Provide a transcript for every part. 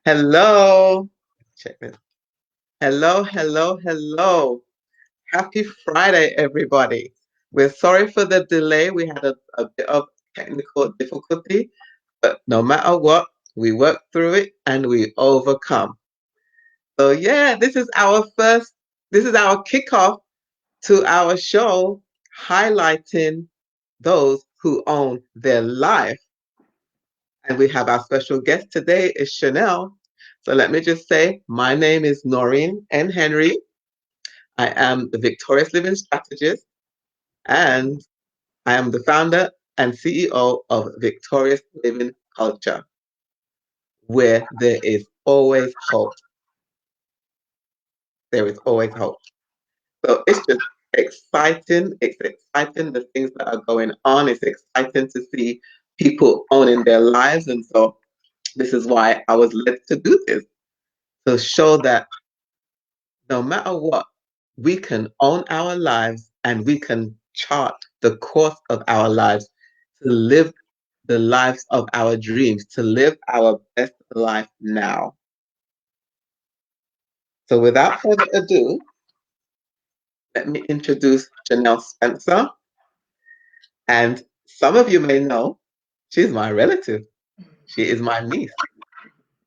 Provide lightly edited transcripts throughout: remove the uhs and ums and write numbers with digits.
Hello. Check this. Hello, hello, hello. Happy Friday, everybody. We're sorry for the delay. We had a bit of technical difficulty, but no matter what, we work through it and we overcome. So yeah, this is our kickoff to our show highlighting those who own their life. And we have our special guest today is Chanel. So let me just say, my name is Noreen N. Henry. I am the Victorious Living Strategist, and I am the founder and CEO of Victorious Living Culture, where there is always hope. There is always hope. So it's just exciting. It's exciting the things that are going on. It's exciting to see people owning their lives. And so this is why I was led to do this, to show that no matter what, we can own our lives and we can chart the course of our lives to live the lives of our dreams, to live our best life now. So without further ado, let me introduce Janelle Spencer. And some of you may know she's my relative. She is my niece.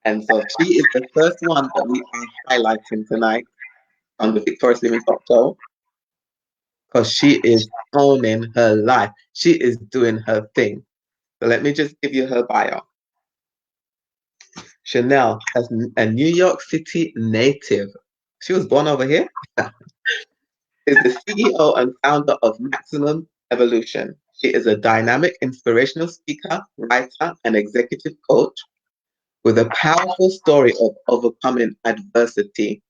And so she is the first one that we are highlighting tonight on the Victorious Living Talk Show because she is owning her life. She is doing her thing. So let me just give you her bio. Chanel is a New York City native. She was born over here. Is the CEO and founder of Maximum Evolution. She is a dynamic, inspirational speaker, writer, and executive coach with a powerful story of overcoming adversity.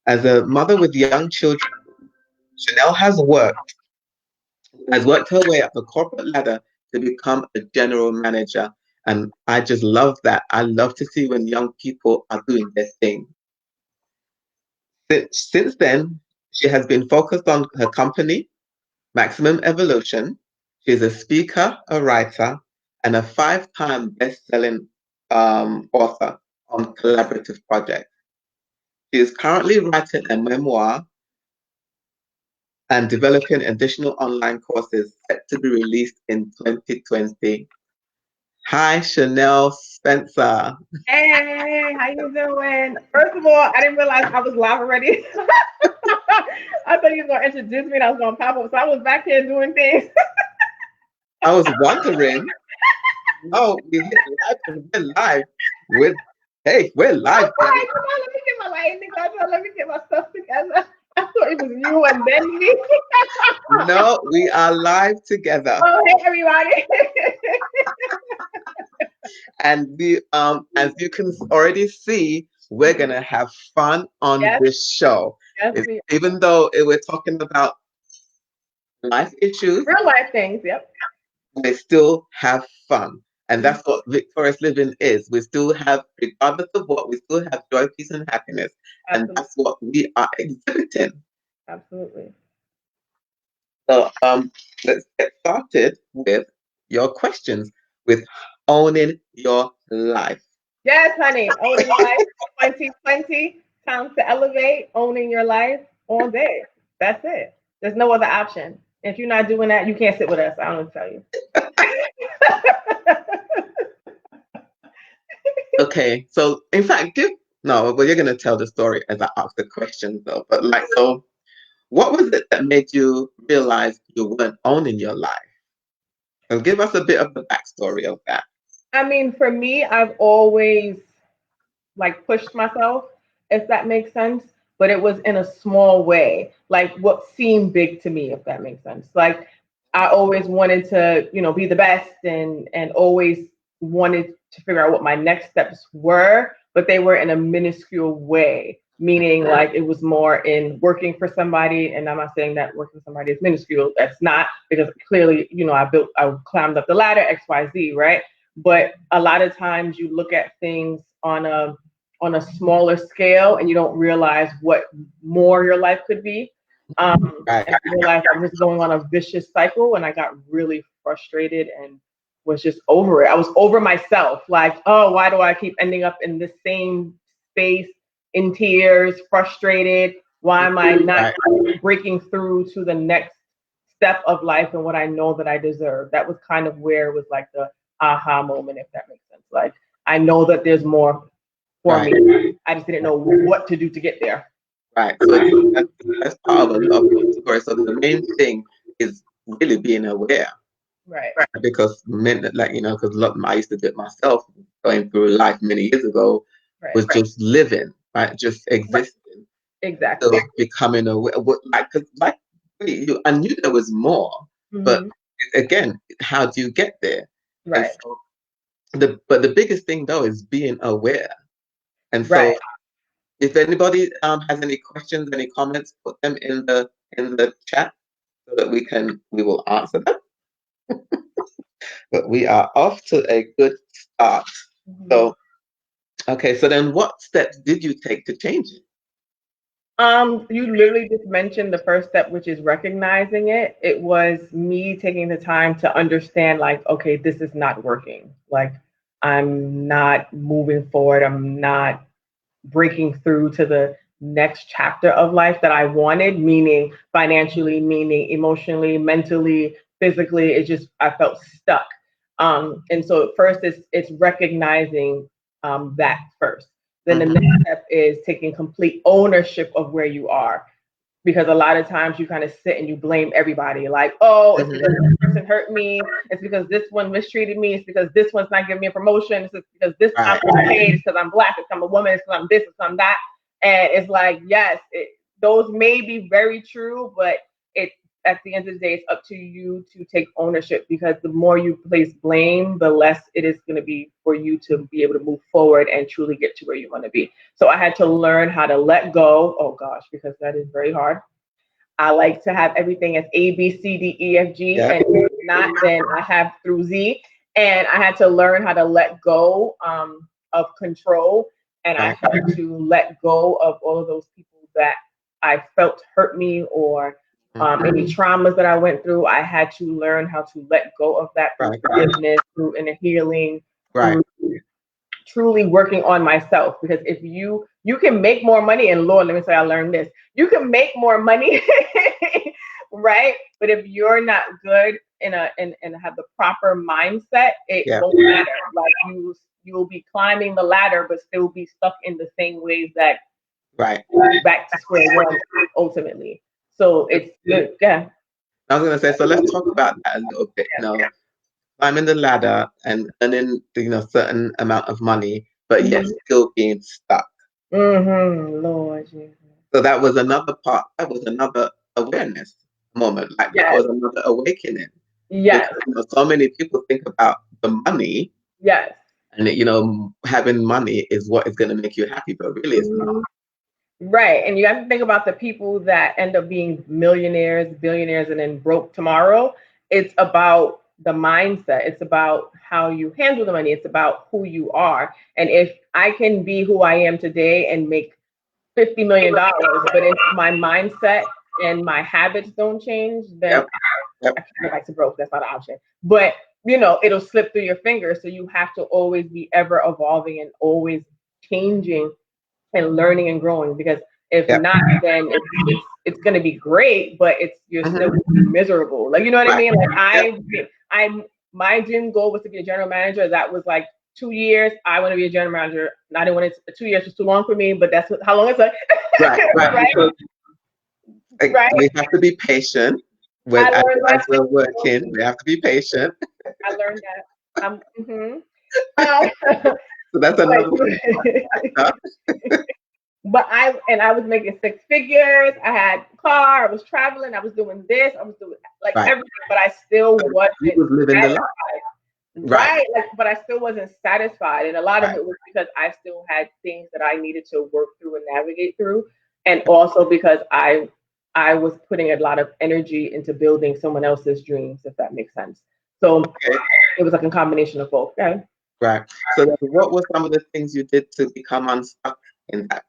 As a mother with young children, Chanel has worked her way up the corporate ladder to become a general manager. And I just love that. I love to see when young people are doing their thing. Since then, she has been focused on her company, Maximum Evolution. She is a speaker, a writer, and a five-time best-selling author on collaborative projects. She is currently writing a memoir and developing additional online courses set to be released in 2020. Hi, Chanel Spencer. Hey, how you doing? First of all, I didn't realize I was live already. I thought you was gonna introduce me and I was gonna pop up. So I was back here doing things. I was wondering, no, we hit live and we're live with, hey, we're I'm live, guys. like, come on, let me get my lightning together. Let me get my stuff together. I thought it was you and then me. No, we are live together. Oh, hey everybody. And as you can already see, we're gonna have fun on Yes, this show. yes, we Even though we're talking about life issues, real life things. Yep, we still have fun. And mhm, that's what victorious living is. We still have, regardless of what, we still have joy, peace, and happiness. And absolutely, that's what we are exhibiting. absolutely. So let's get started with your questions, with owning your life. Yes, honey. Owning your life 2020. Time to elevate. Owning your life all day. That's it. There's no other option. If you're not doing that, you can't sit with us. I don't know what to tell you. Okay, so in fact, give no, but you're gonna tell the story as I ask the questions though. But like, so what was it that made you realize you weren't owning your life? So give us a bit of the backstory of that. I mean, for me, I've always like pushed myself, if that makes sense. But it was in a small way, like what seemed big to me, if that makes sense. Like I always wanted to, be the best and always wanted to figure out what my next steps were, but they were in a minuscule way. Meaning like it was more in working for somebody, and I'm not saying that working for somebody is minuscule. That's not because clearly, I climbed up the ladder, XYZ, right? But a lot of times you look at things on a smaller scale and you don't realize what more your life could be. Right. And I realized I was going on a vicious cycle and I got really frustrated and was just over it. I was over myself. Like, oh, why do I keep ending up in this same space in tears, frustrated? Why am I not Right. breaking through to the next step of life and what I know that I deserve? That was kind of where it was like the aha moment, if that makes sense. Like, I know that there's more for Right. me. I just didn't know what to do to get there. Right. So that's part of a lot of the story. So the main thing is really being aware. Right. Because men, like, because a lot I used to do it myself, going through life many years ago, Right. was just living, right, just Right. existing. Exactly. So becoming aware, I knew there was more, but Hmm. again, how do you get there? And Right. so but the biggest thing though is being aware. And so Right. if anybody has any questions, any comments, put them in the chat so that we will answer them. But we are off to a good start. Mhm. So, okay, so then what steps did you take to change it? You literally just mentioned the first step, which is recognizing it. It was me taking the time to understand, like, okay, this is not working. Like, I'm not moving forward. I'm not breaking through to the next chapter of life that I wanted, meaning financially, meaning emotionally, mentally, physically. It just, I felt stuck. And so at first it's recognizing that first. Then the Mm-hmm. next step is taking complete ownership of where you are. Because a lot of times you kind of sit and you blame everybody, like, oh, it's because Mm-hmm. this person hurt me, it's because this one mistreated me, it's because this one's not giving me a promotion, it's because this I'm Right, paid, it's because I'm black, it's because I'm a woman, it's because I'm this, it's because I'm that. And it's like, yes, those may be very true, but it at the end of the day, it's up to you to take ownership, because the more you place blame, the less it is going to be for you to be able to move forward and truly get to where you want to be. So I had to learn how to let go. Oh gosh, because that is very hard. I like to have everything as A, B, C, D, E, F, G, yeah, and if not, then I have through Z. And I had to learn how to let go of control, and I right, had to let go of all of those people that I felt hurt me, or mm-hmm. any traumas that I went through. I had to learn how to let go of that through Right, forgiveness, through inner healing, right, through truly working on myself. Because if you can make more money, and Lord, let me say I learned this, you can make more money right, but if you're not good and have the proper mindset, it yeah, won't matter. Like, you'll be climbing the ladder but still be stuck in the same ways that right. back to square one ultimately. So it's good. Yeah. I was gonna say, so let's talk about that a little bit. Climbing the ladder and earning, certain amount of money, but yet Mm-hmm. still being stuck. Mm-hmm. Lord Jesus. So that was another part. That was another awareness moment. Like that Yes. was another awakening, Yes. because so many people think about the money, Yes. and having money is what is going to make you happy, but really it's not. Mhm. Right. And you have to think about the people that end up being millionaires, billionaires, and then broke tomorrow. It's about the mindset. It's about how you handle the money. It's about who you are. And if I can be who I am today and make $50 million, but if my mindset and my habits don't change, then Yep, yep, I can't go back to broke. That's not an option. But it'll slip through your fingers. So you have to always be ever evolving and always changing and learning and growing, because if yep. not, then it's going to be great, but you're still Hmm. miserable. Like, you know what I Right. mean? Like, Yep. I my dream goal was to be a general manager. That was like 2 years. I want to be a general manager. And I didn't want it. 2 years was too long for me, but that's how long it took. Right. Right. Right, Because right. we have to be patient I with learned as that. we're working. We have to be patient. I learned that. Uh, So that's another but factor. But I was making six figures. I had a car. I was traveling. I was doing this. I was doing like Right. everything, but I still So you wasn't was living the life. satisfied. Right. Right? Like, but I still wasn't satisfied, and a lot of Right. it was because I still had things that I needed to work through and navigate through, and also because I was putting a lot of energy into building someone else's dreams, if that makes sense. So Okay. it was like a combination of both. Okay. Right. So then what were some of the things you did to become unstuck in that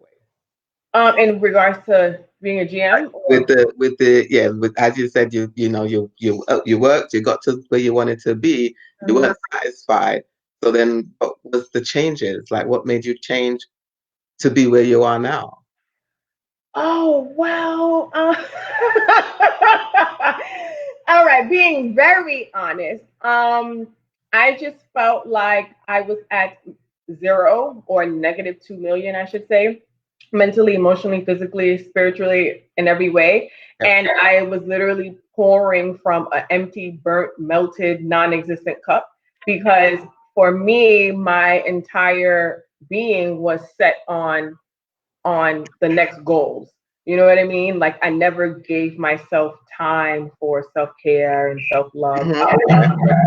way? In regards to being a GM, With or the yeah, with, as you said, you worked, you got to where you wanted to be, You Mhm. weren't satisfied. So then what was the changes? Like what made you change to be where you are now? Oh, well. All right, being very honest, I just felt like I was at zero or negative 2 million, I should say, mentally, emotionally, physically, spiritually, in every way. Yeah. And I was literally pouring from an empty, burnt, melted, non existent cup because for me, my entire being was set on the next goals. You know what I mean? Like I never gave myself time for self-care and self-love. Hmm.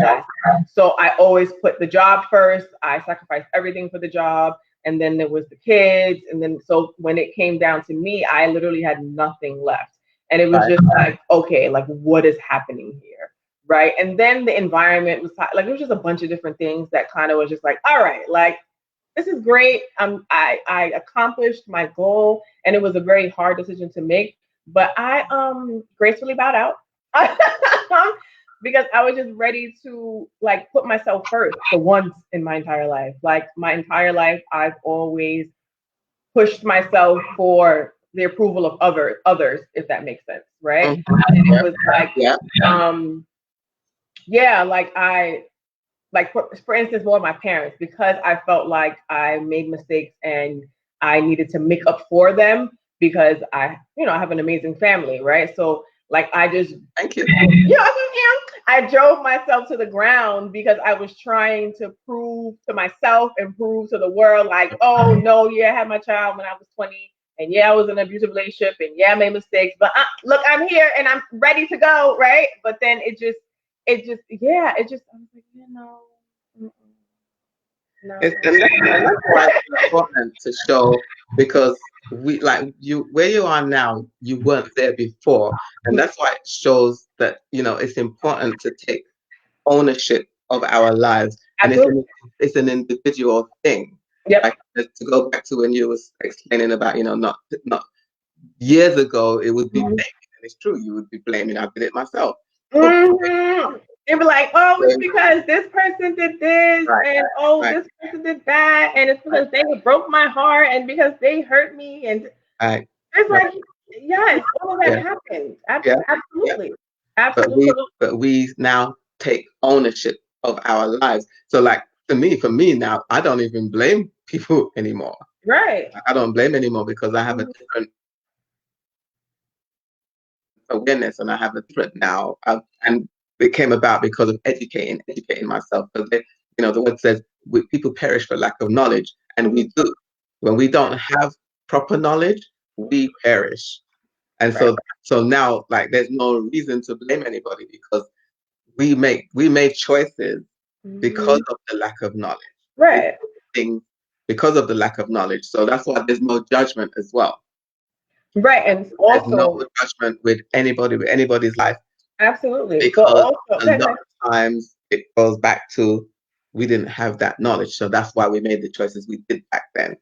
Yeah. So I always put the job first. I sacrificed everything for the job. And then there was the kids. And then so when it came down to me, I literally had nothing left. And it was Right. just like, okay, like what is happening here? Right. And then the environment was like it was just a bunch of different things that kind of was just like, all right, like this is great. I accomplished my goal, and it was a very hard decision to make. But I gracefully bowed out because I was just ready to like put myself first for once in my entire life. Like my entire life, I've always pushed myself for the approval of others, if that makes sense, right? Mhm. And it Yeah. was like, Yeah. um, yeah, like for instance, more of my parents, because I felt like I made mistakes and I needed to make up for them because I have an amazing family, right? So like I just, Thank you. I drove myself to the ground because I was trying to prove to myself and prove to the world, like, oh no, yeah, I had my child when I was 20, and yeah, I was in an abusive relationship, and yeah, I made mistakes, but look, I'm here and I'm ready to go, right? But then yeah, I was like, mm-mm, no. And that's why it's important to show because we like you where you are now, you weren't there before. And that's why it shows that, it's important to take ownership of our lives. And it's Absolutely. an individual thing. Yep. Like to go back to when you was explaining about, not years ago it would be Mhm. blaming. And it's true, you would be blaming. I did it myself. But And be like, oh, it's because this person did this, right, and oh, right, this person did that, and it's right, because they broke my heart, and because they hurt me, and right, it's right. like, yes, all of that Yeah, happened. yeah, yeah. Absolutely, but absolutely. we but we now take ownership of our lives. So like for me now, I don't even blame people anymore. Right. I don't blame anymore because I have a different awareness and I have a different now. And it came about because of educating myself. Because the word says people perish for lack of knowledge, and we do. When we don't have proper knowledge, we perish. And Right. so now, like, there's no reason to blame anybody because we made choices because Mhm. of the lack of knowledge. We Right. did things because of the lack of knowledge. So that's why there's no judgment as well. Right. And There's no also, judgment with anybody's life absolutely. But because also, a lot of times it goes back to we didn't have that knowledge. So that's why we made the choices we did back then.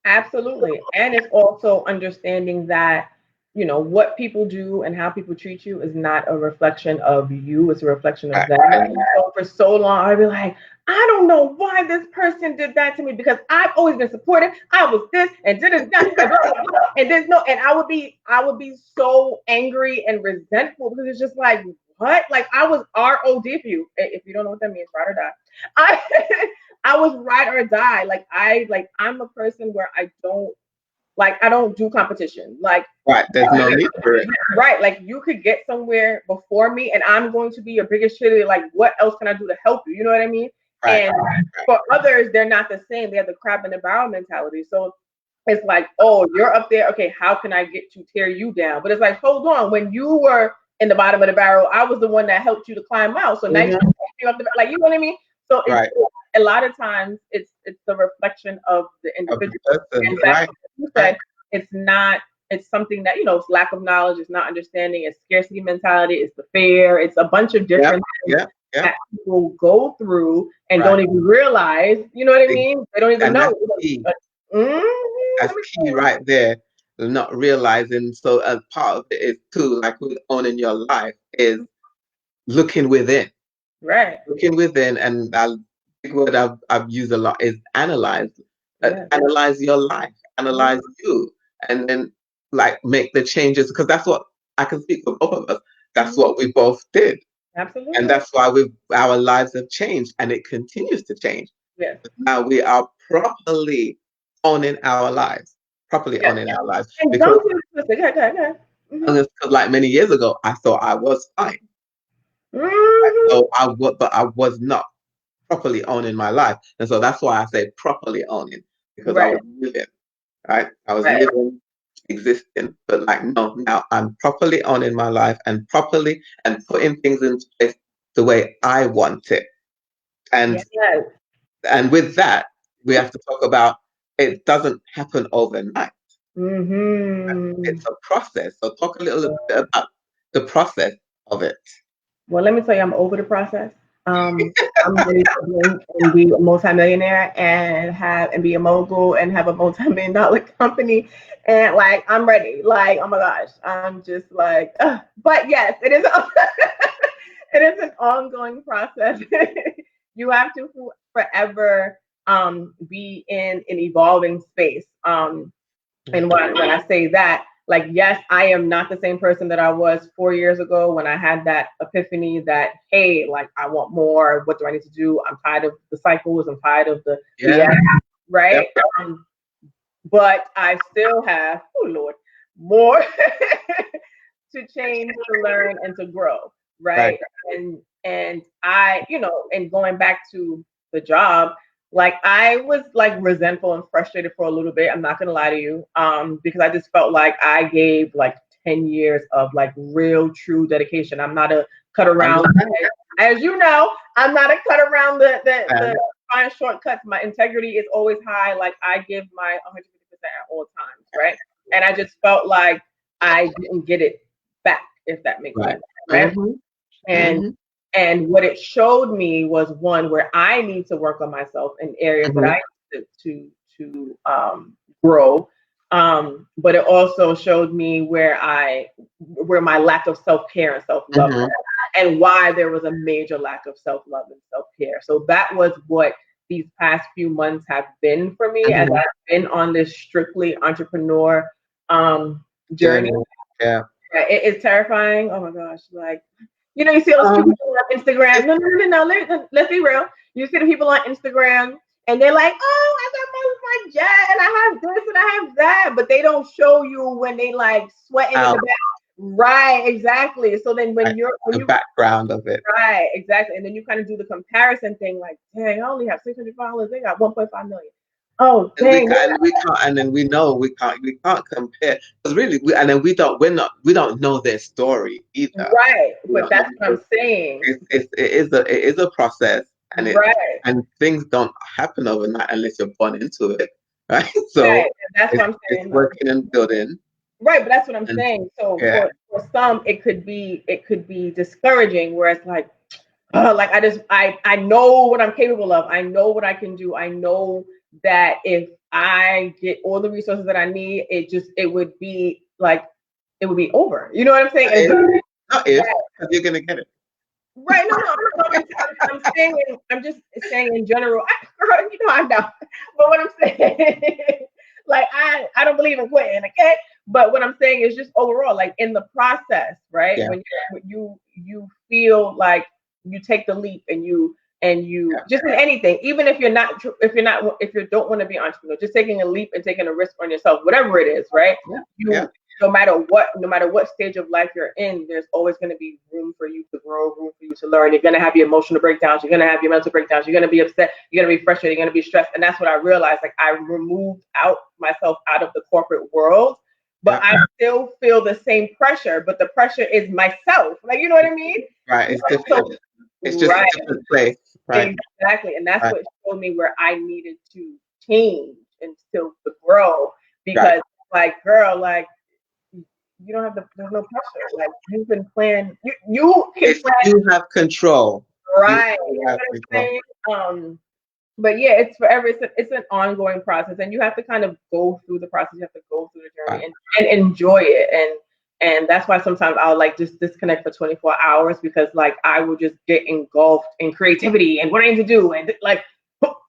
absolutely. And it's also understanding that, what people do and how people treat you is not a reflection of you, it's a reflection of Right. them. And so for so long, I'd be like, I don't know why this person did that to me because I've always been supportive. I was this and did this, that, and blah, blah, blah. And there's no, and I would be so angry and resentful because it's just like, what? Like I was ROD for you. If you don't know what that means, ride or die. I I was ride or die. I'm a person where I don't do competition. Like Right. There's no need for it. right, like you could get somewhere before me and I'm going to be your biggest cheerleader. Like what else can I do to help you? You know what I mean? Right. And Right. for others, they're not the same. They have the crab in the barrel mentality. So it's like, oh, you're up there. Okay, how can I get to tear you down? But it's like, hold on, when you were in the bottom of the barrel, I was the one that helped you to climb out. So now you Mhm. up the like, you know what I mean? So it's Right. a lot of times it's the reflection of the Of the individual. person. And that's Right. what you Right. said. It's not. It's something that it's lack of knowledge. It's not understanding. It's scarcity mentality. It's the fear. It's a bunch of Yep. different things Yep. Yep. that people go through and Right. don't even realize. You know what I mean? They don't even And know. that's key. Mhm, That's let me key right there. Not realizing. So as part of it is too, like with owning your life, is looking within. Right. Looking within, and a big word I've used a lot is analyze. Yeah. Analyze your life, analyze Mhm. you, and then like make the changes, because that's what I can speak for both of us. That's Mhm. what we both did, and Absolutely. that's why our lives have changed, and it continues to change. Yes. Now we are properly owning our lives, properly Yes. owning our lives, And because don't get it twisted. Go ahead, go ahead, go ahead. Mhm. like many years ago, I thought I was fine, Mhm. so but I was not properly owning my life. And so that's why I say properly owning, because I Right. was living, right? I was Right. living, existing, but like, no, now I'm properly owning my life and properly and putting things in place the way I want it. And Yes. with that, we have to talk about, it doesn't happen overnight. Mm-hmm. It's a process. So talk a little bit about the process of it. Well, let me tell you, I'm over the process. Um, I'm ready to blink and be a multimillionaire and have and be a mogul and have a multi-million dollar company. And like I'm ready. Like, oh my gosh. I'm just like, but yes, it is it is an ongoing process. You have to forever be in an evolving space. And when I say that, like, yes, I am not the same person that I was 4 years ago when I had that epiphany that, hey, like, I want more. What do I need to do? I'm tired of the cycles. I'm tired of the Yeah. BS, Yep. right? But I still have, oh Lord, more to change, to learn, and to grow, Right. right? And I, and going back to the job, like I was like resentful and frustrated for a little bit. I'm not gonna lie to you, because I just felt like I gave like 10 years of like real, true dedication. I'm not a cut around, Understand. as you know, I'm not a cut around the And find shortcuts. My integrity is always high. Like I give my 150% at all times, right? And I just felt like I didn't get it back, if that makes right. sense, right? Mm-hmm. And Mm-hmm. and what it showed me was one where I need to work on myself in areas that Mm-hmm. I need to grow. But it also showed me where my lack of self care and self love, Mm-hmm. and why there was a major lack of self love and self care. So that was what these past few months have been for me as Mm-hmm. I've been on this strictly entrepreneur journey. Journey. Yeah. Yeah, it is terrifying. Oh my gosh, like you see those people Um, on Instagram. it's No. Let's be real. You see the people on Instagram, and they're like, "Oh, I got my jet, and I have this, and I have that," but they don't show you when they like sweating in the out, back. Right, exactly. So then right, when the you background of it. right, exactly, and then you kind of do the comparison thing, like, dang, I only have 600 followers. They got 1.5 million. Oh, And dang. we can't, and then we know we can't compare, because really and then we don't know their story either. Right, We but don't know, that's what because I'm saying. it is a process, and Right. things don't happen overnight unless you're born into it, right? Right. So And that's what I'm it's saying. working and building, Right, but that's what I'm and saying. So yeah, for some it could be discouraging where it's like like I know what I'm capable of. I know what I can do. I know that if I get all the resources that I need, it would be over. You know what I'm saying? And if, it's not if, because you're gonna get it. right. No, no. I'm saying. I'm just saying in general. Girl, I know. But what I'm saying, like I don't believe in quitting. Okay. But what I'm saying is just overall, like in the process, right? Yeah, When you feel like you take the leap and you yeah, just in anything, even if you don't want to be an entrepreneur, just taking a leap and taking a risk on yourself, whatever it is, right? yeah, yeah. You no matter what stage of life you're in, there's always going to be room for you to grow, room for you to learn. You're going to have your emotional breakdowns. You're going to have your mental breakdowns. You're going to be upset. You're going to be frustrated. You're going to be stressed. And that's what I realized. Like I removed myself out of the corporate world, but Yeah. I still feel the same pressure. But the pressure is myself. Like you know what I mean? Right. It's So different. It's just a right, different place. Right. exactly, and that's Right. what showed me where I needed to change and still to grow Right. because, like, girl, like you don't have there's no pressure. Like you can plan. You can It's, plan you have control. You right. You know have what I'm control. saying? But yeah, it's forever. It's an ongoing process, and you have to kind of go through the process. You have to go through the journey Right. and enjoy it. And that's why sometimes I'll like just disconnect for 24 hours because like I will just get engulfed in creativity and what I need to do and like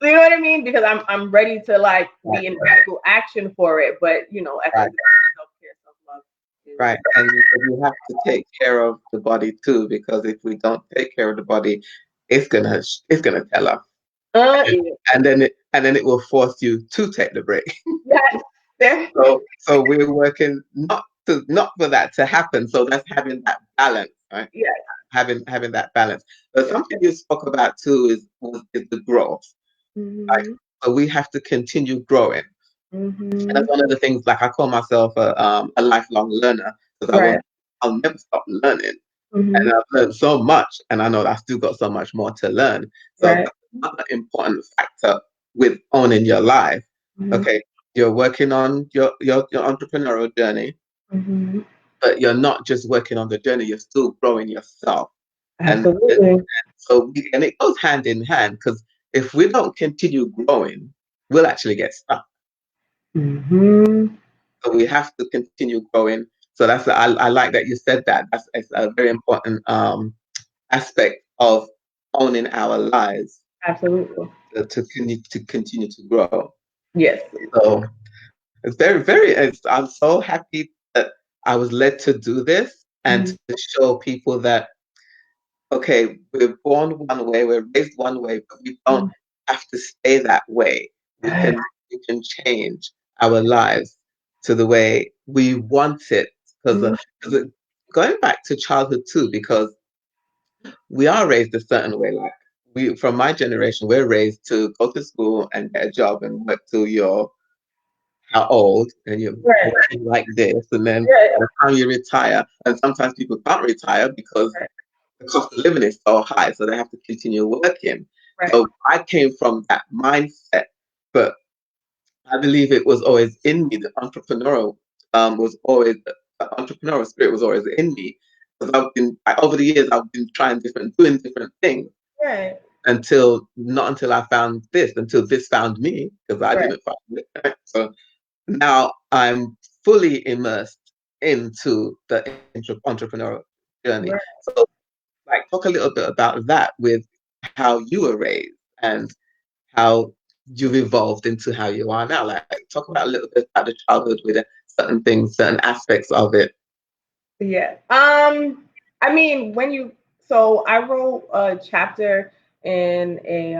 you know what I mean? Because I'm ready to like Right. be in radical action for it. But you know, at the Right. end, self-care, self-love is Right. And you have to take care of the body too, because if we don't take care of the body, it's gonna tell us. And, yeah. and then it will force you to take the break. Yes. There. So we're working not for that to happen. So that's having that balance, right? Yeah. Having that balance. But something you spoke about too is the growth. Like, Mhm. so we have to continue growing. And that's Mhm. one of the things. Like I call myself a lifelong learner because Right. I'll never stop learning. And Mhm. I've learned so much, and I know I still got so much more to learn. So Right. that's another important factor with owning your life. Mhm. Okay, you're working on your entrepreneurial journey, Mhm. but you're not just working on the journey, you're still growing yourself. And Absolutely. and it goes hand in hand because if we don't continue growing, we'll actually get stuck. Mhm. So we have to continue growing. So I like that you said that. That's it's a very important aspect of owning our lives Absolutely. to continue to grow. Yes. So it's I'm so happy that I was led to do this and Mhm. to show people that okay, we're born one way, we're raised one way, but we don't Mhm. have to stay that way. We Right. can we can change our lives to the way we want it. Because Mhm. going back to childhood too, because we are raised a certain way. Like from my generation, we're raised to go to school and get a job and work till you're how old, and you're Right. working like this, and then Yeah. by the time you retire, and sometimes people can't retire because Right. the cost of living is so high, so they have to continue working. Right. So I came from that mindset, but I believe it was always in me. The entrepreneurial spirit was always in me because over the years I've been doing different things Right. until I found until this found me because I Right. didn't find it. Right? So now I'm fully immersed into the entrepreneurial journey. Right. So, like, talk a little bit about that with how you were raised and how you've evolved into how you are now. Like, talk about a little bit about the childhood with certain things, certain aspects of it. Yeah. I mean, so I wrote a chapter in a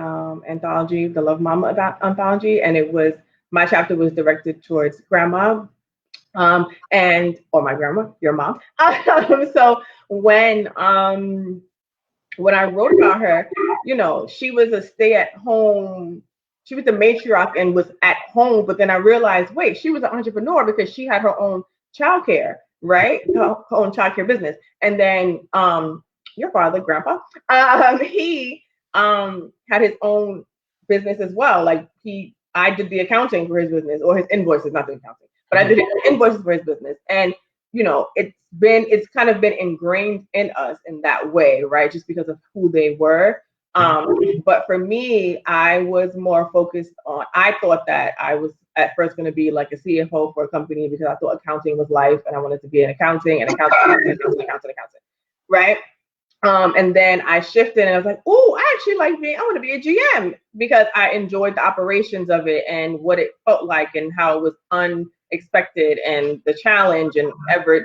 anthology, the Love Mama anthology, and my chapter was directed towards grandma, and or my grandma, your mom. So when I wrote about her, she was a stay-at-home. She was the matriarch and was at home, but then I realized, wait, she was an entrepreneur because she had her own childcare, right? Her own childcare business. And then your father, grandpa, he had his own business as well. Like I did the accounting for his business or his invoices, not the accounting, but I did his invoices for his business. And it's kind of been ingrained in us in that way, right? Just because of who they were. But for me, I was more focused on. I thought that I was at first going to be like a CFO for a company because I thought accounting was life, and I wanted to be in accounting and accounting, right? And then I shifted and I was like, oh, I want to be a GM because I enjoyed the operations of it and what it felt like and how it was unexpected and the challenge and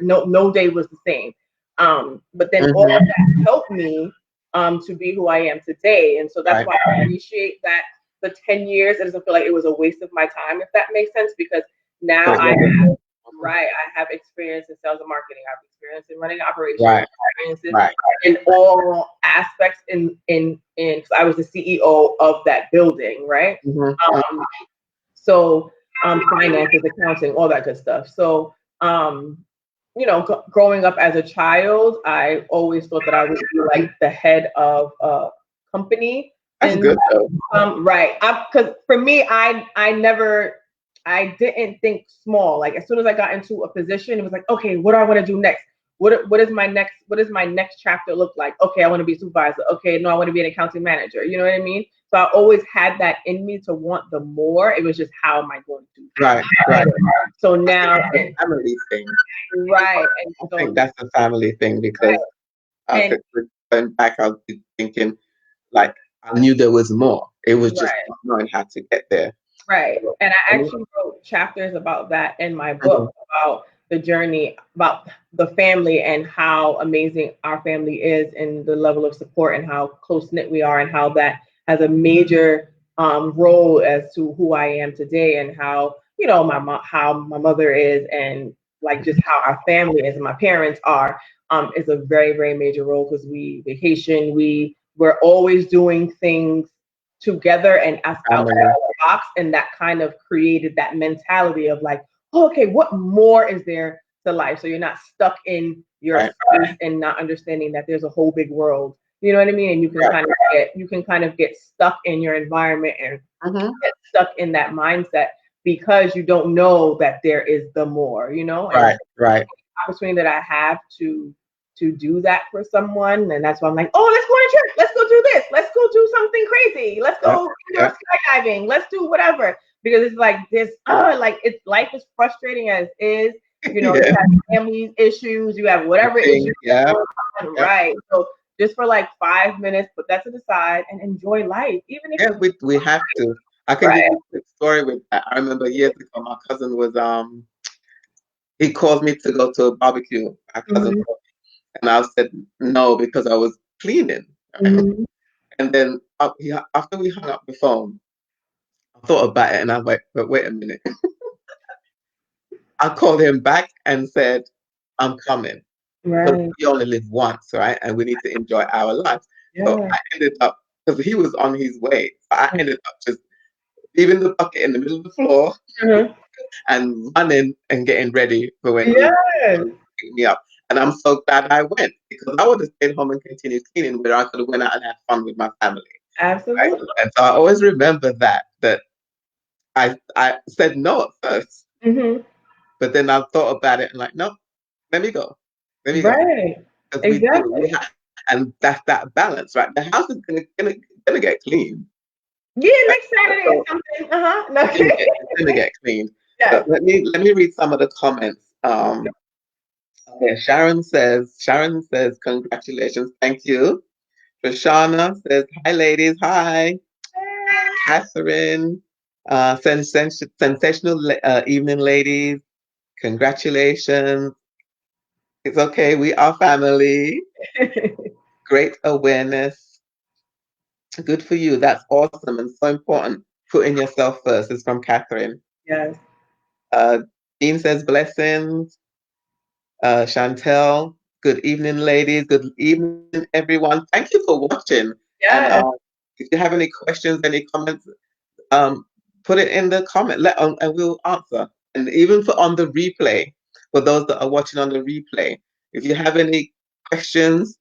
no day was the same. But then all of Mhm. that helped me to be who I am today. And so that's Right. why I appreciate that the 10 years, it doesn't feel like it was a waste of my time, if that makes sense, because now But it was. right, I have experience in sales and marketing. I've experience in running operations, Right. experiences Right. in all aspects in because I was the CEO of that building, right? Mhm. Um, so finances, accounting, all that good stuff. So growing up as a child, I always thought that I would be like the head of a company. That's And good though. right, because for me, I didn't think small. Like as soon as I got into a position, it was like, okay, what do I want to do next? What does my next chapter look like? Okay, I want to be a supervisor. Okay, no, I want to be an accounting manager. You know what I mean? So I always had that in me to want the more. It was just how am I going to Right, right. So I think now, it's a family thing. right, and I think so that's a family thing right, because and going back, I was thinking like I knew there was more. It was just right. not knowing how to get there. Right. So, And I any- actually wrote chapters about that in my Mhm. book, about the journey, about the family and how amazing our family is and the level of support and how close knit we are and how that has a major role as to who I am today and how, how my mother is and like just how our family is and my parents are is a very, very major role because we Haitian, we're always doing things together and us outside Family, the box, and that kind of created that mentality of like, oh, okay, what more is there to life? So you're not stuck in your right, space and not understanding that there's a whole big world. You know what I mean? And right. you can kind of get stuck in your environment and Hmm. get stuck in that mindset because you don't know that there is the more, and Right, right. opportunity that I have to do that for someone, and that's why I'm like, oh, let's go on a trip, let's go do this, let's go do something crazy, let's Yeah, go yeah, skydiving, let's do whatever, because it's like this, like it's life is frustrating as is. You yeah. have family issues, you have whatever issues Thing, yeah, going on, yeah, right? So just for like 5 minutes, put that to the side and enjoy life, even if yeah. We have to. I can give right. you a quick story with that. I remember years ago, my cousin was he called me to go to a barbecue. My cousin Mm-hmm. called me, and I said no because I was cleaning. Right? Mm-hmm. And then after we hung up the phone, I thought about it, and I was like, but wait a minute. I called him back and said, I'm coming because Right. we only live once, right? And we need to enjoy our lives. So Yeah. I ended up, because he was on his way, so I ended up just leaving the bucket in the middle of the floor Mhm. and running and getting ready for when he Yes, picked me up. And I'm so glad I went because I would have stayed home and continued cleaning where I could have went out and had fun with my family. Right? absolutely. And so I always remember that I said no at first, Hmm. but then I thought about it and like, no, let me go. Let me go. Right. Because we do. Exactly. And that's that balance, right? The house is gonna get clean. Yeah, Right? next Saturday or So something. Uh-huh. No. it's gonna get cleaned. Yes. But let me read some of the comments. Okay, Sharon says, congratulations, thank you. Shoshana says, hi ladies, hi. Catherine, sensational evening, ladies. Congratulations. It's okay. We are family. Great awareness. Good for you. That's awesome and so important. Putting yourself first is from Catherine. Yes. Uh, Dean says blessings. Chantel, good evening, ladies. Good evening, everyone. Thank you for watching. And Yes. if you have any questions, any comments, um, put it in the comment, and we'll answer. And even for on the replay, for those that are watching on the replay, if you have any questions,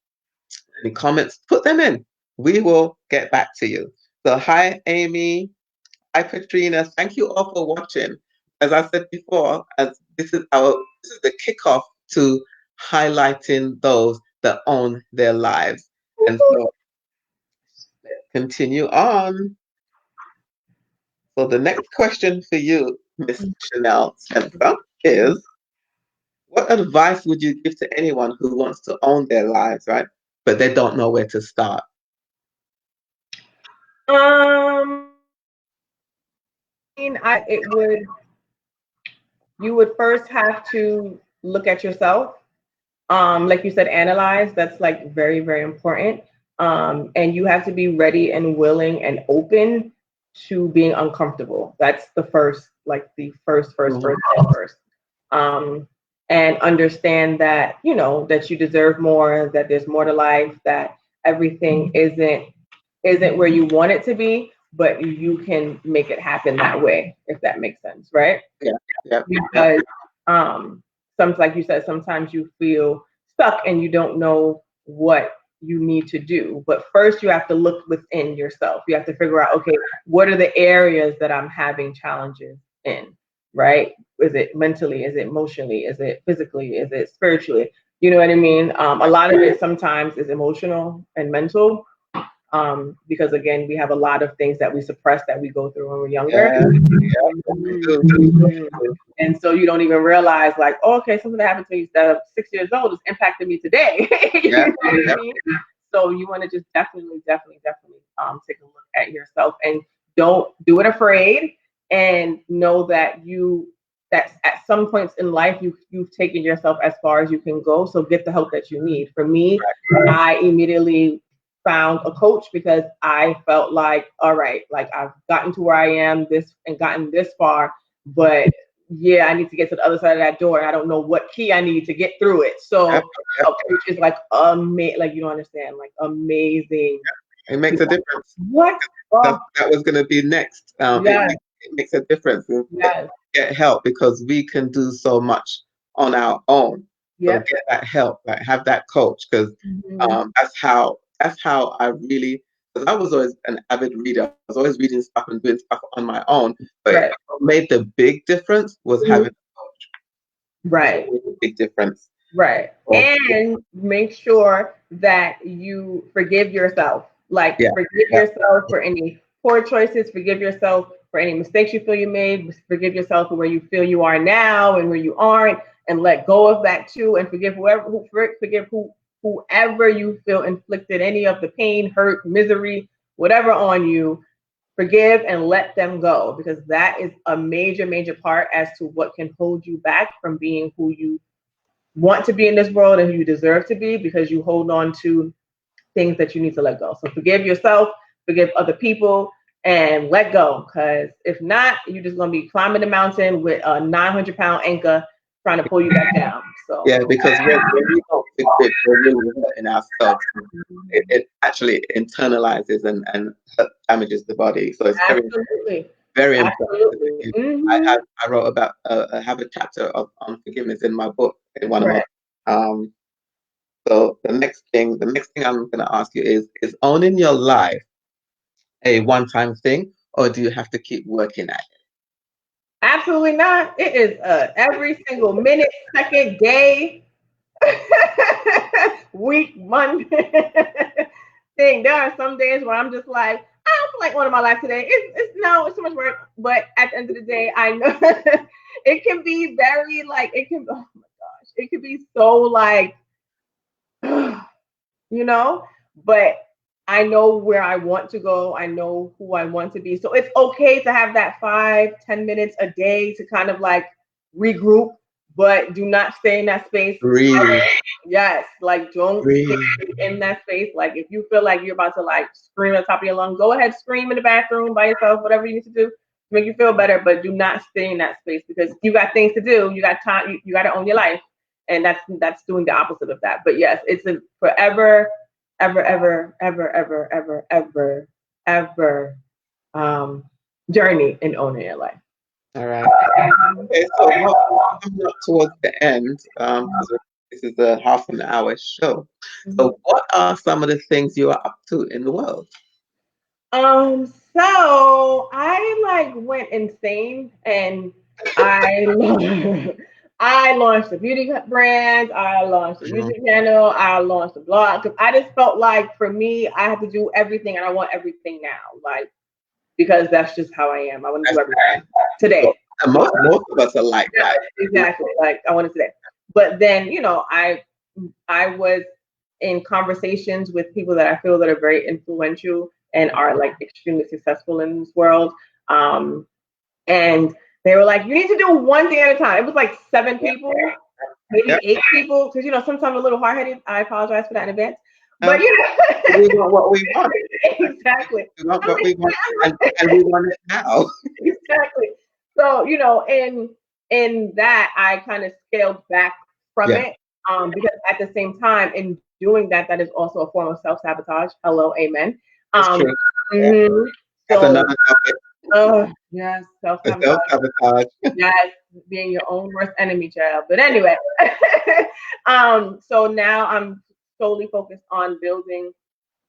any comments, put them in. We will get back to you. So, hi, Amy. Hi, Katrina. Thank you all for watching. As I said before, as this is the kickoff to highlighting those that own their lives. And so, continue on. So the next question for you, Miss Chanel Spencer, is what advice would you give to anyone who wants to own their lives, right? But they don't know where to start. I mean, it would you would first have to look at yourself. Like you said, analyze. That's like very, very important. And you have to be ready and willing and open to being uncomfortable. That's the first, like the Mhm. first. Um, and understand that, that you deserve more, that there's more to life, that everything isn't where you want it to be, but you can make it happen that way, if that makes sense, right? Yeah, yeah, yeah. Because some like you said, sometimes you feel stuck and you don't know what you need to do. But first you have to look within yourself. You have to figure out, okay, what are the areas that I'm having challenges in, right? Is it mentally? Is it emotionally? Is it physically? Is it spiritually? You know what I mean? A lot of it sometimes is emotional and mental. Because again, we have a lot of things that we suppress that we go through when we're younger. Yeah. Yeah. Mhm. And so you don't even realize, like, oh, okay, something that happened to me that I'm 6 years old is impacting me today. You Yeah. know what I Yeah. mean? So you want to just definitely take a look at yourself and don't do it afraid, and know that that at some points in life you've taken yourself as far as you can go. So get the help that you need. For me, I immediately found a coach because I felt like, all right, like I've gotten to where I am this and gotten this far, but yeah, I need to get to the other side of that door. And I don't know what key I need to get through it. So Yep. a coach is like like you don't understand, like amazing. It makes a difference. What? Oh, That was going to be next. yes, It makes a difference. yes, Get help because we can do so much on our own. So yep. get that help, like have that coach, because Mhm. that's how I really. Because I was always an avid reader. I was always reading stuff and doing stuff on my own. But Right. what made the big difference was Mhm. having a coach. That's what Right. made the big difference. Right. So, And make sure that you forgive yourself. Like, yeah, forgive yeah, yourself for any poor choices, forgive yourself for any mistakes you feel you made, forgive yourself for where you feel you are now and where you aren't, and let go of that too. And forgive whoever you feel inflicted any of the pain, hurt, misery, whatever on you. Forgive and let them go, because that is a major part as to what can hold you back from being who you want to be in this world and who you deserve to be, because you hold on to things that you need to let go. So forgive yourself, forgive other people, and let go. Because if not, you're just going to be climbing the mountain with a 900-pound anchor trying to pull you back down. So, yeah. Because when we don't forgive, we're really hurting ourselves. It actually internalizes and damages the body. So it's absolutely. very important to Absolutely. forgive. Hmm. I wrote about I have a chapter on forgiveness in my book, in one of my Right. um so the next thing I'm gonna ask you is owning your life a one-time thing, or do you have to keep working at Absolutely not. It is every single minute, second, day, week, month thing. There are some days where I'm just like, I don't feel like owning my life today. It's too much work. But at the end of the day, I know it can be very like oh my gosh, it can be so like you know, but I know where I want to go. I know who I want to be. So it's okay to have that 5-10 minutes a day to kind of like regroup, but do not stay in that space. breathe, Yes, like don't stay breathe? in that space. Like if you feel like you're about to like scream at the top of your lungs, go ahead, scream in the bathroom by yourself, whatever you need to do to make you feel better. But do not stay in that space, because you got things to do. You got time. You got to own your life, and that's doing the opposite of that. But yes, it's a forever, ever journey in owning your life. All right. Okay, so we're coming up towards the end, because this is a half an hour show. Mhm. So what are some of the things you are up to in the world? So I like went insane, and I I launched a beauty brand, I launched a Mhm. YouTube channel, I launched a blog, because I just felt like for me, I have to do everything and I want everything now. Like, because that's just how I am. I want to do That's everything well, today. and most of us are like Yeah, that. exactly. Like I want it today. But then, I was in conversations with people that I feel that are very influential and are like extremely successful in this world. Um, and they were like, you need to do one thing at a time. It was like 7 people, maybe Yeah. 8 people, because sometimes I'm a little hard headed. I apologize for that in advance. But Um, we want what we want. exactly. We want I'm what like, we want, and we want it now. exactly. So, in that I kind of scaled back from Yeah, it. Because at the same time, in doing that, that is also a form of self-sabotage. Hello, amen. it's Um, true. Yeah, mhm. that's So, another topic. yes, The self-sabotage. self-sabotage. Yes, being your own worst enemy, child. But anyway, so now I'm solely focused on building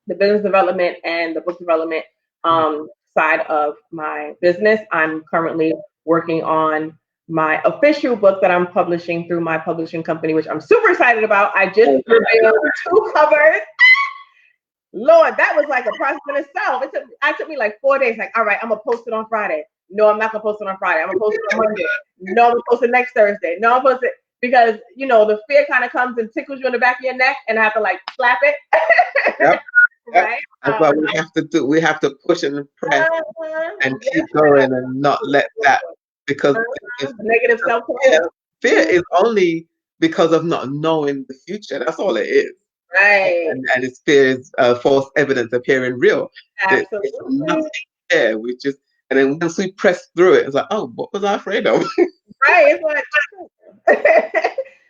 the business development and the book development side of my business. I'm currently working on my official book that I'm publishing through my publishing company, which I'm super excited about. I just revealed 2 covers. Lord, that was like a process in itself. It took me like 4 days. Like, all right, I'm gonna post it on Friday. No, I'm not gonna post it on Friday. I'm gonna post it on Monday. No, I'm gonna post it next Thursday. No, I'm post it because the fear kind of comes and tickles you in the back of your neck, and I have to like slap it, Yep. Yep. right? That's what we have to do. We have to push and press and keep going and not let that, because if Negative self fear, talk. fear is only because of not knowing the future. That's all it is. Right. And its fear is false evidence appearing real. It's Absolutely. nothing there. We just, and then once we press through it, it's like, oh, what was I afraid of? Right. It's like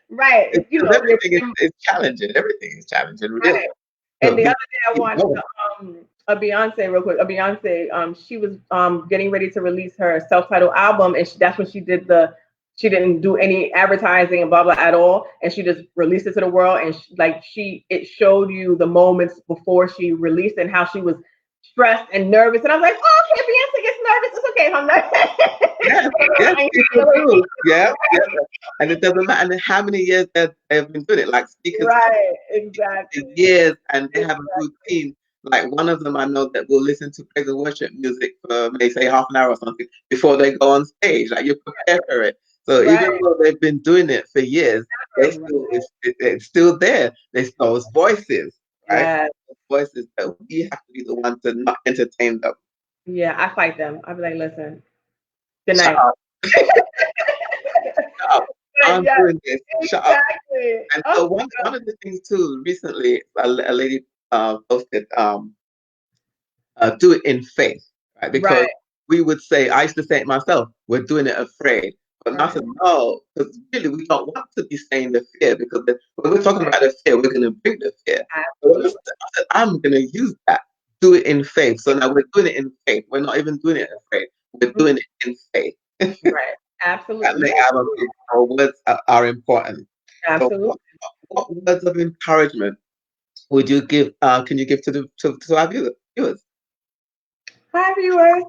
right. Because everything is challenging. Everything is challenging, really. Right. And So the we other day I keep watched going. a Beyonce real quick. A Beyonce, she was getting ready to release her self-titled album, and that's when she did she didn't do any advertising and blah blah at all, and she just released it to the world. And it showed you the moments before she released and how she was stressed and nervous. And I was like, oh, okay, Beyonce gets nervous. It's okay if I'm Yes, yes, people do. Yeah, yeah. And it doesn't matter how many years they've been doing it. Like speakers right, for exactly. years, and they have a routine. Like one of them, I know that will listen to praise and worship music for maybe say half an hour or something before they go on stage. Like you prepare for it. So even Right. though they've been doing it for years, it's still there. There's those voices, right? Yeah. Those voices that we have to be the one to not entertain them. Yeah, I fight them. I'll be like, listen, good Shut night. up, shut up. I'm Yeah, doing this. Shut up. exactly. And Oh, so one of the things too, recently, a lady posted, do it in faith, right? Because right, we would say, I used to say it myself, we're doing it afraid. But I right, said, no, because really we don't want to be saying the fear, because when we're talking about the fear, we're going to bring the fear. But I absolutely. said, I'm going to use that, do it in faith. So now we're doing it in faith. We're not even doing it afraid. We're doing it in faith. Right, That absolutely. make Yeah, our words are important. So absolutely. what words of encouragement would you give? Can you give to our viewers? Hi, viewers.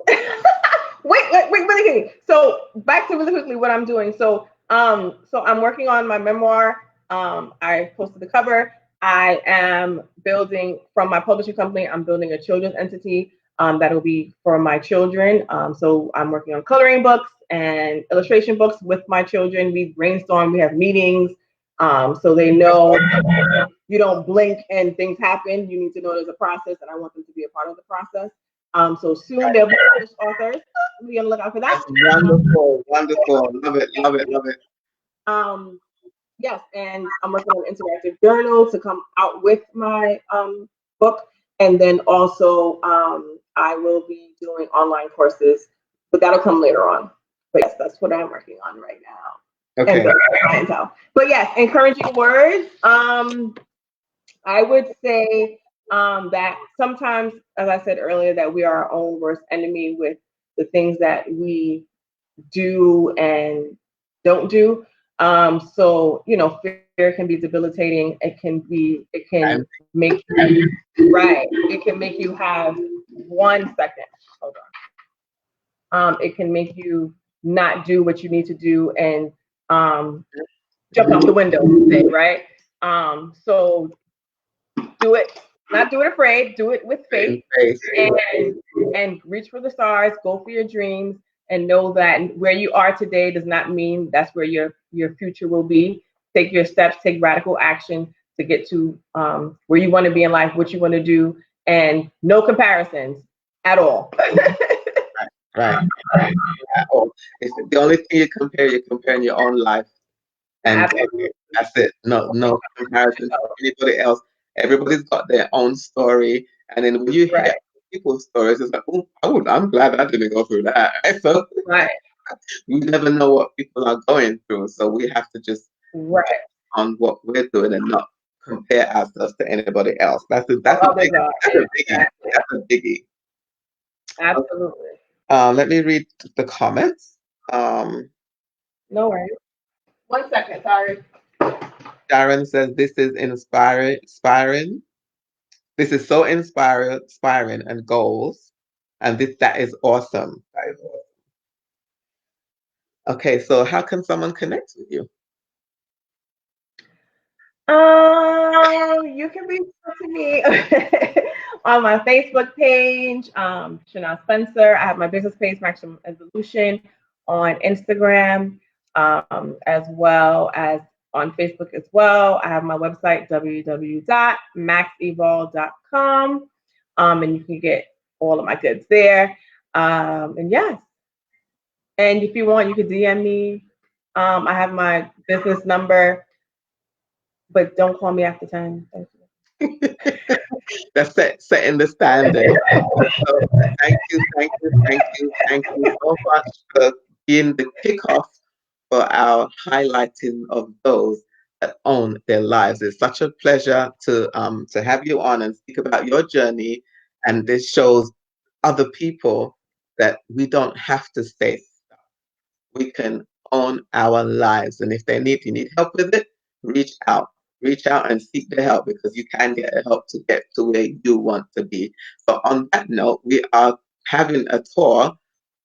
Wait, really quickly. So back to really quickly what I'm doing. So I'm working on my memoir. I posted the cover. I am building from my publishing company. I'm building a children's entity that'll be for my children. So I'm working on coloring books and illustration books with my children. We brainstorm. We have meetings. So they know you don't blink and things happen. You need to know there's a process, and I want them to be a part of the process. So soon they'll be published authors. Be on the lookout for that. That's wonderful, wonderful. Love it, love it, love it. Um, yes, and I'm working on an interactive journal to come out with my book, and then also I will be doing online courses, but that'll come later on. But yes, that's what I'm working on right now, and Okay. clientele. But yes, encouraging words. I would say that sometimes, as I said earlier, that we are our own worst enemy with the things that we do and don't do. So fear can be debilitating. It can make you right. It can make you have 1 second. Hold on. It can make you not do what you need to do and jump out the window, right? So do it, not do it afraid, do it with In faith, faith. and reach for the stars, go for your dreams, and know that where you are today does not mean that's where your future will be. Take your steps, take radical action to get to where you want to be in life, what you want to do, and no comparisons at all. Right, right. Oh, it's the only thing you're comparing your own life, and Absolutely. that's it. No comparison to anybody else. Everybody's got their own story, and then when you hear Right, people's stories, it's like, oh, I'm glad I didn't go through that. So right, we never know what people are going through, so we have to just right. on what we're doing and not compare ourselves to anybody else. How others are. That's a biggie. Exactly. That's a biggie. Absolutely. Let me read the comments. Um, No worries. 1 second, sorry. Darren says this is inspiring. This is so inspiring and goals, and that is awesome. That is awesome. Okay, so how can someone connect with you? You can reach out to me on my Facebook page, Chanel Spencer. I have my business page, Maximum Evolution, on Instagram, as well as on Facebook as well. I have my website, www.maxevolve.com, and you can get all of my goods there. And yes, and if you want, you can DM me. I have my business number, but don't call me after 10. Thank That's setting the standard. So thank you so much for being the kickoff for our highlighting of those that own their lives. It's such a pleasure to have you on and speak about your journey. And this shows other people that we don't have to stay. We can own our lives. And if you need help with it, reach out. Reach out and seek the help because you can get the help to get to where you want to be. So on that note, we are having a tour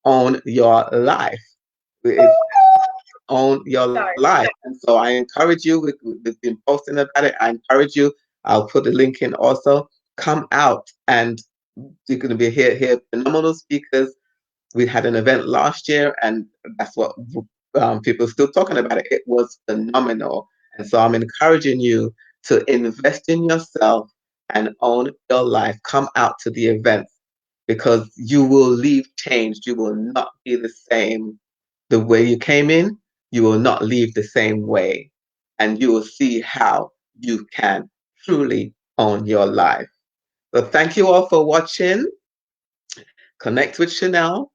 on your life. It's own your you. life. And so I encourage you, we've been posting about it. I encourage you, I'll put the link in also. Come out and you're going to be here phenomenal speakers. We had an event last year, and that's what people are still talking about it. It was phenomenal. And so I'm encouraging you to invest in yourself and own your life. Come out to the events because you will leave changed. You will not be the same the way you came in. You will not leave the same way. And you will see how you can truly own your life. So thank you all for watching. Connect with Chanel,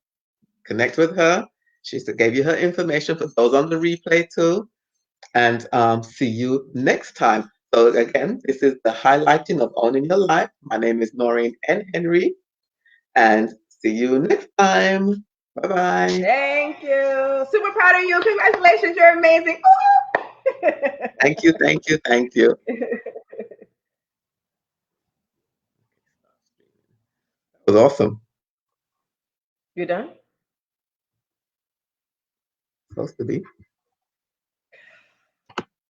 connect with her. She gave you her information for those on the replay too. And see you next time. So again, this is the highlighting of owning your life. My name is Noreen N. Henry, and see you next time. Bye bye. Thank you. Super proud of you. Congratulations. You're amazing. Thank you, thank you, thank you. It was awesome. You done? Supposed to be.